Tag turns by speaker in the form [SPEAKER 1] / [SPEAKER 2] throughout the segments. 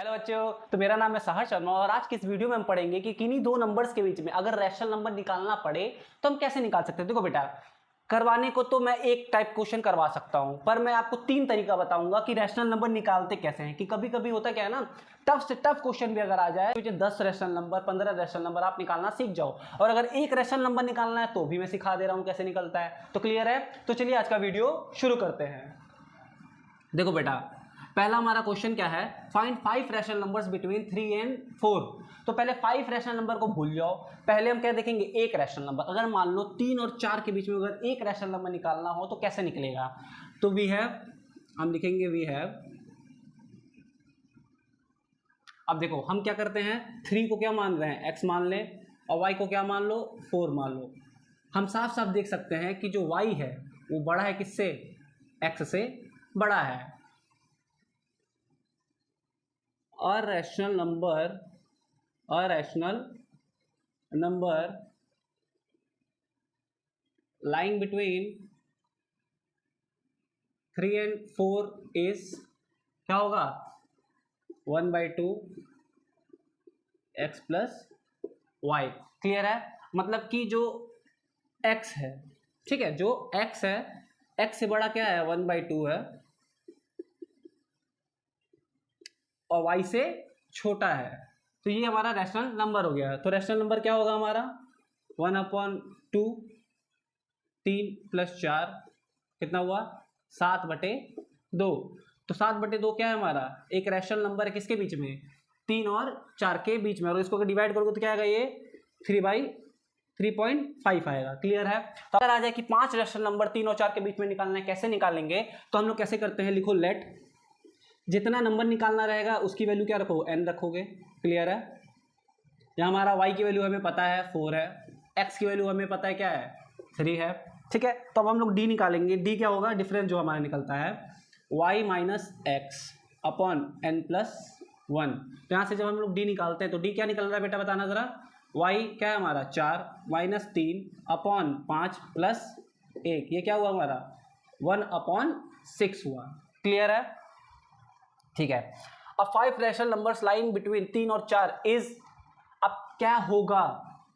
[SPEAKER 1] Hello बच्चों, तो मेरा नाम है सहर शर्मा और आज की इस वीडियो में हम पढ़ेंगे कि किन्हीं दो नंबर्स के बीच में अगर रैशनल नंबर निकालना पड़े तो हम कैसे निकाल सकते हैं। देखो बेटा, करवाने को तो मैं एक टाइप क्वेश्चन करवा सकता हूं, पर मैं आपको तीन तरीका बताऊंगा कि रैशनल नंबर निकालते कैसे हैं। कि कभी कभी होता क्या है ना, टफ से टफ क्वेश्चन भी अगर आ जाए तो 10 रैशनल नंबर 15 रैशनल नंबर आप निकालना सीख जाओ, और अगर एक रैशनल नंबर निकालना है तो भी मैं सिखा दे रहा हूं कैसे निकलता है। तो क्लियर है? तो चलिए आज का वीडियो शुरू करते हैं। देखो बेटा, पहला हमारा क्वेश्चन क्या है, find 5 rational numbers between 3 and 4। तो पहले 5 रैशनल नंबर को भूल जाओ, पहले हम क्या देखेंगे, एक रैशनल नंबर। अगर मान लो 3 और 4 के बीच में अगर एक रैशनल नंबर निकालना हो तो कैसे निकलेगा। तो वी हैव, हम लिखेंगे वी हैव। अब देखो हम क्या करते हैं, 3 को क्या मान रहे हैं, x मान लें, और y को क्या मान लो, 4 मान लो। हम साफ साफ देख सकते हैं कि जो y है वो बड़ा है किससे, x से बड़ा है। और rational number lying between 3 and 4 is क्या होगा, 1/2 x प्लस वाई। क्लियर है? मतलब कि जो x है, ठीक है, जो x है, x से बड़ा क्या है, 1/2 है, और y से छोटा है। तो ये हमारा रैशनल नंबर हो गया। तो रैशनल नंबर क्या होगा हमारा, 1/2, 3 + 4 कितना हुआ, 7/2। तो 7/2 क्या है हमारा, एक रैशनल नंबर है किसके बीच में, 3 और 4 के बीच में, और इसको अगर डिवाइड करोगे तो क्या आएगा, ये 3/3.5 आएगा। क्लियर है? तो अगर आ जाए कि 5 रैशनल नंबर 3 और 4 के बीच में निकालना है, कैसे निकालेंगे, तो हम लोग कैसे करते हैं, लिखो लेट, जितना नंबर निकालना रहेगा उसकी वैल्यू क्या रखोगे, n रखोगे। क्लियर है? यहाँ हमारा y की वैल्यू हमें पता है 4 है, x की वैल्यू हमें पता है क्या है, 3 है। ठीक है, तो अब हम लोग d निकालेंगे। d क्या होगा, डिफरेंस जो हमारा निकलता है y - x अपॉन n + 1। तो यहाँ से जब हम लोग d निकालते हैं तो d क्या निकल रहा है बेटा, बताना जरा। y क्या है हमारा, 4 - 3 अपॉन 5 + 1, ये क्या हुआ हमारा, 1/6 हुआ। क्लियर है? ठीक है। अब 5 रैशनल नंबर्स लाइंग बिटवीन 3 और 4 इज, अब क्या होगा,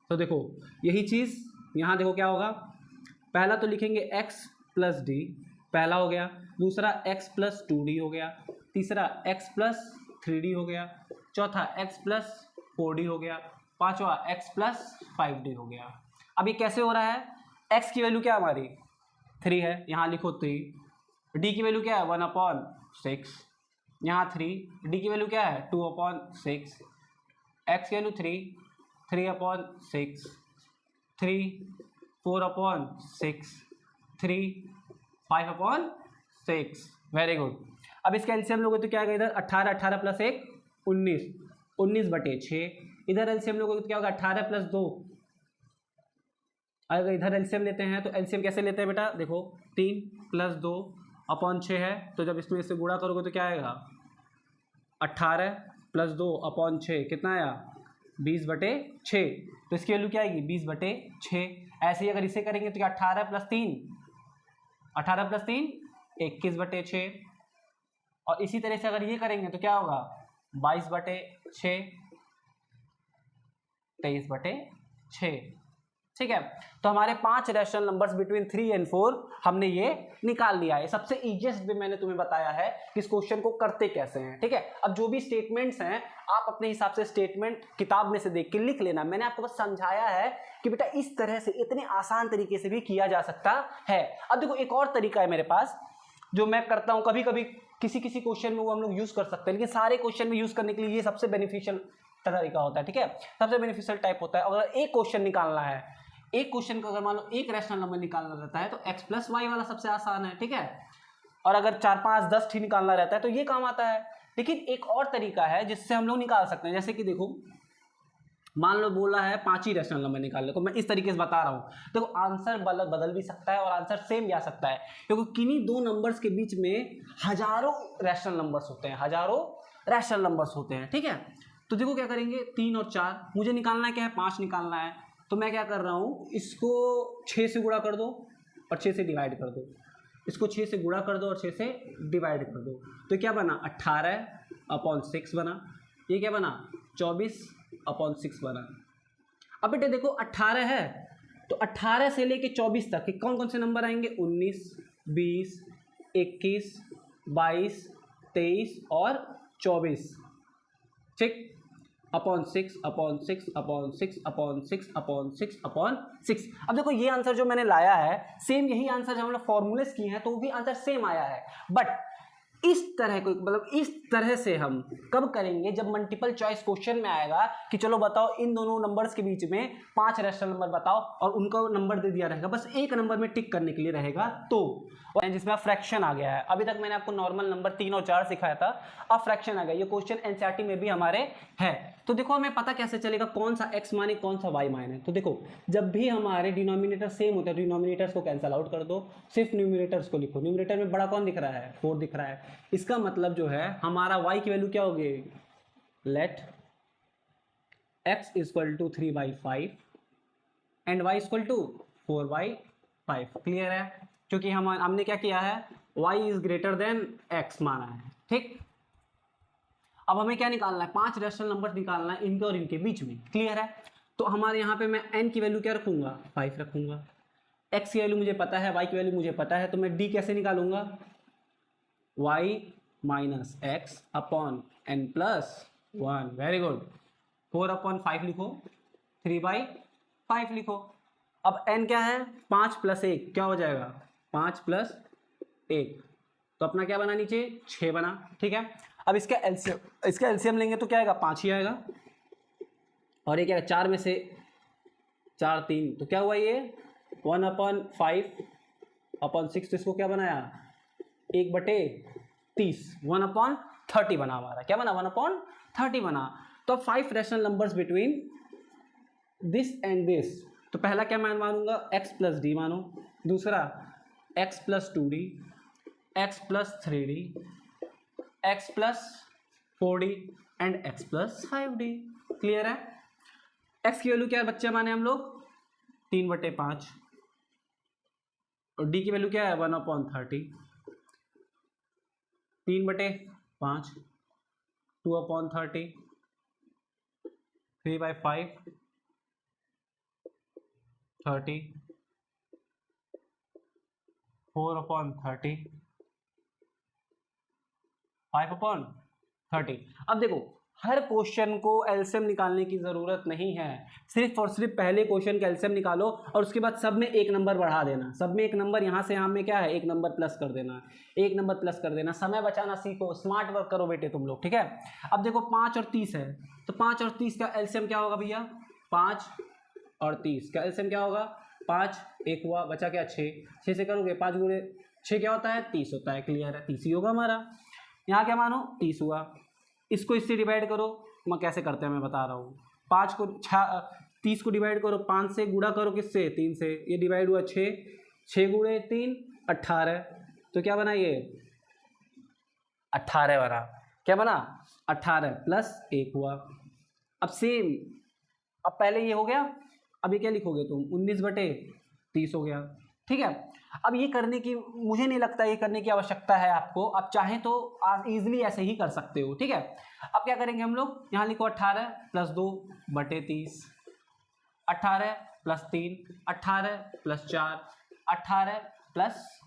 [SPEAKER 1] तो देखो यही चीज यहां देखो क्या होगा। पहला तो लिखेंगे x + d, पहला हो गया। दूसरा x + 2d हो गया। तीसरा x + 3d हो गया। चौथा x + 4d हो गया। पांचवा x + 5d हो गया। अब ये कैसे हो रहा है, x की वैल्यू क्या हमारी 3 है, यहां लिखो 3। d की वैल्यू क्या है, 1/6, यहाँ 3। d की वैल्यू क्या है, 2/6। x की वैल्यू 3/6, 3 4/6, 3 5/6। Very good. अब इसका एलसीएम लोगे तो क्या आएगा, इधर 18, 18 + 1 19, 19/6। इधर एलसीएम लोगे तो क्या होगा, 18 + 2। अगर इधर एलसीएम लेते हैं तो एलसीएम कैसे लेते हैं बेटा, देखो 3 + 2/6 है, तो जब इसमें इससे गुणा करोगे तो क्या आएगा, 18 + 2/6 कितना आया, 20/6। तो इसकी वैल्यू क्या आएगी, 20/6। ऐसे ही अगर इसे करेंगे तो क्या, 18 + 3 21/6। और इसी तरह से अगर ये करेंगे तो क्या होगा, 22/6 23/6। ठीक है, तो हमारे 5 रैशनल नंबर्स बिटवीन 3 एंड 4 हमने ये निकाल लिया है। सबसे इजीएस्ट वे मैंने तुम्हें बताया है कि इस क्वेश्चन को करते कैसे हैं। ठीक है, अब जो भी स्टेटमेंट्स हैं आप अपने हिसाब से स्टेटमेंट किताब में से देख के लिख लेना। मैंने आपको बस समझाया है कि बेटा इस तरह से, इतने आसान तरीके से भी किया जा सकता है। अब देखो एक और तरीका है मेरे पास जो मैं करता हूं, कभी कभी किसी किसी क्वेश्चन में वो हम लोग यूज कर सकते हैं, लेकिन सारे क्वेश्चन में यूज करने के लिए ये सबसे बेनिफिशियल तरीका होता है। ठीक है, सबसे बेनिफिशियल टाइप होता है। अगर एक क्वेश्चन निकालना है, एक क्वेश्चन को अगर मान लो एक रैशनल नंबर निकालना रहता है तो x + y वाला सबसे आसान है। ठीक है, और अगर 4 5 10 ठीक निकालना रहता है तो ये काम आता है। लेकिन एक और तरीका है जिससे हम लोग निकाल सकते हैं, जैसे कि देखो मान लो बोला है 5 ही रैशनल नंबर निकालने को, मैं इस तरीके से बता रहा हूं। देखो आंसर बदल भी सकता है और आंसर सेम भी आ सकता है, क्योंकि किन्हीं दो नंबर्स के बीच में हजारों रैशनल नंबर्स होते हैं, हजारों रैशनल नंबर्स होते हैं। ठीक है, तो देखो क्या करेंगे, 3 और 4 मुझे निकालना है, क्या है, 5 निकालना है। तो मैं क्या कर रहा हूं, इसको 6 से गुणा कर दो और 6 से डिवाइड कर दो। इसको 6 से गुणा कर दो और 6 से डिवाइड कर दो, तो क्या बना 18/6 बना। ये क्या बना 24/6 बना। अब बेटे देखो 18 है तो 18 से लेके 24 तक कौन कौन से नंबर आएंगे 19, 20, 21, 22, 23 और 24, ठीक, अपॉन 6/6/6/6/6/6। अब देखो ये आंसर जो मैंने लाया है सेम यही आंसर जब हमने फॉर्मूलेस किए हैं तो वो भी आंसर सेम आया है, बट इस तरह को मतलब इस तरह से हम कब करेंगे जब मल्टीपल चॉइस क्वेश्चन में आएगा कि चलो बताओ इन दोनों नंबर्स के बीच में 5 रैशनल नंबर बताओ और उनका नंबर दे दिया रहेगा, बस एक नंबर में टिक करने के लिए रहेगा, तो जिसमें फ्रैक्शन आ गया है। अभी तक मैंने आपको नॉर्मल नंबर 3 और 4 सिखाया था, अब फ्रैक्शन आ गया। ये क्वेश्चन एनसीईआरटी में भी हमारे है, तो देखो हमें पता कैसे चलेगा कौन सा x माने कौन सा y माने। तो देखो जब भी हमारे डिनोमिनेटर सेम होते हैं डिनोमिनेटर्स को कैंसिल आउट कर दो, सिर्फ न्यूमरेटर्स को लिखो। न्यूमरेटर में बड़ा कौन दिख रहा है 4 दिख रहा है, इसका मतलब जो है हमारा y की वैल्यू क्या होगी, let x equal to 3/5 and y equal to 4/5। Clear है, क्योंकि हमने क्या किया है y is greater than x माना है, ठीक। अब हमें क्या निकालना है 5 रैशनल नंबर निकालना है इनके और इनके बीच में, क्लियर है। तो हमारे यहाँ पे मैं n की वैल्यू क्या रखूंगा 5 रखूंगा, x की वैल्यू मुझे पता है, y की वैल्यू मुझे पता है, तो मैं d कैसे निकालूंगा y minus x upon n plus 1। Very good, 4/5 लिखो, 3/5 लिखो। अब n क्या है 5 + 1 क्या हो जाएगा 5 + 1, तो अपना क्या बना नीचे 6 बना, ठीक है। अब इसका एलसीएम लेंगे तो क्या आएगा 5 ही आएगा, और ये क्या 4 में से 4 3, तो क्या हुआ ये 1/5/6, तो इसको क्या बनाया 1/30, 1/30 बना हमारा, क्या बना 1/30 बना। तो 5 rational numbers between this and this, तो पहला क्या मैं मानूंगा x + d मानो, दूसरा x + 2d, x + 3d, x + 4d and x + 5d। Clear है। x की वैल्यू क्या है बच्चे माने हम लोग 3/5 और d की वैल्यू क्या है 1/30, 3/5 2/30, 3/5 30, 4/30, 5/30। अब देखो हर क्वेश्चन को एलसीएम निकालने की ज़रूरत नहीं है, सिर्फ और सिर्फ पहले क्वेश्चन का एलसीएम निकालो और उसके बाद सब में एक नंबर बढ़ा देना, सब में एक नंबर यहाँ से यहाँ में क्या है एक नंबर प्लस कर देना, एक नंबर प्लस कर देना। समय बचाना सीखो, स्मार्ट वर्क करो बेटे तुम लोग, ठीक है। अब देखो 5 और 30 है, तो 5 और 30 का एलसीएम क्या होगा भैया 5 और 30 का एलसीएम क्या होगा 5, 1 हुआ बचा क्या 6, 6 से करोगे 5 गुणे 6 क्या होता है 30 होता है। क्लियर है, 30 ही होगा हमारा। यहाँ क्या मानो 30 हुआ, इसको इससे डिवाइड करो, मैं कैसे करते हैं मैं बता रहा हूँ। 5 को 30 को डिवाइड करो 5 से, गुणा करो किससे 3 से, ये डिवाइड हुआ 6, 6 गुणे 3 18, तो क्या बना ये 18 बना, क्या बना 18 + 1 हुआ। अब सेम, अब पहले ये हो गया, अब ये क्या लिखोगे तुम 19/30 हो गया, ठीक है। अब ये करने की मुझे नहीं लगता ये करने की आवश्यकता है आपको, आप चाहें तो इजीली ऐसे ही कर सकते हो, ठीक है। अब क्या करेंगे हम लोग, यहाँ लिखो 18 + 2/30, 18 + 3, 18 + 4, 18 +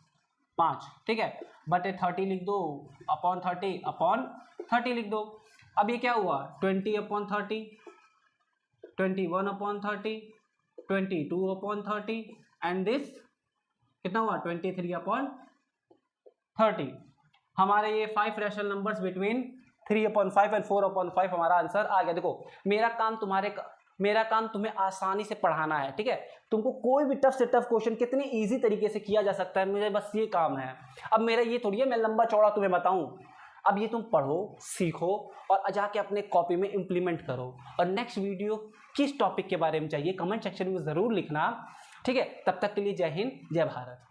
[SPEAKER 1] 5, ठीक है, /30 लिख दो, /30 लिख दो। अब ये क्या हुआ 20/30, 21/30, 22/30 एंड दिस कितना हुआ 23/30। हमारे ये 5 रैशनल नंबर्स बिटवीन 3/5 एंड 4/5 हमारा आंसर आ गया। देखो मेरा काम तुम्हें आसानी से पढ़ाना है, ठीक है। तुमको कोई भी टफ से टफ क्वेश्चन कितने इजी तरीके से किया जा सकता है, मुझे बस ये काम है। अब मेरा ये थोड़ी है मैं लंबा चौड़ा तुम्हें बताऊं, अब ये तुम पढ़ो सीखो और जाके अपने कॉपी में इंप्लीमेंट करो। और नेक्स्ट वीडियो किस टॉपिक के बारे में चाहिए कमेंट सेक्शन में ज़रूर लिखना, ठीक है। तब तक के लिए जय हिंद जय भारत।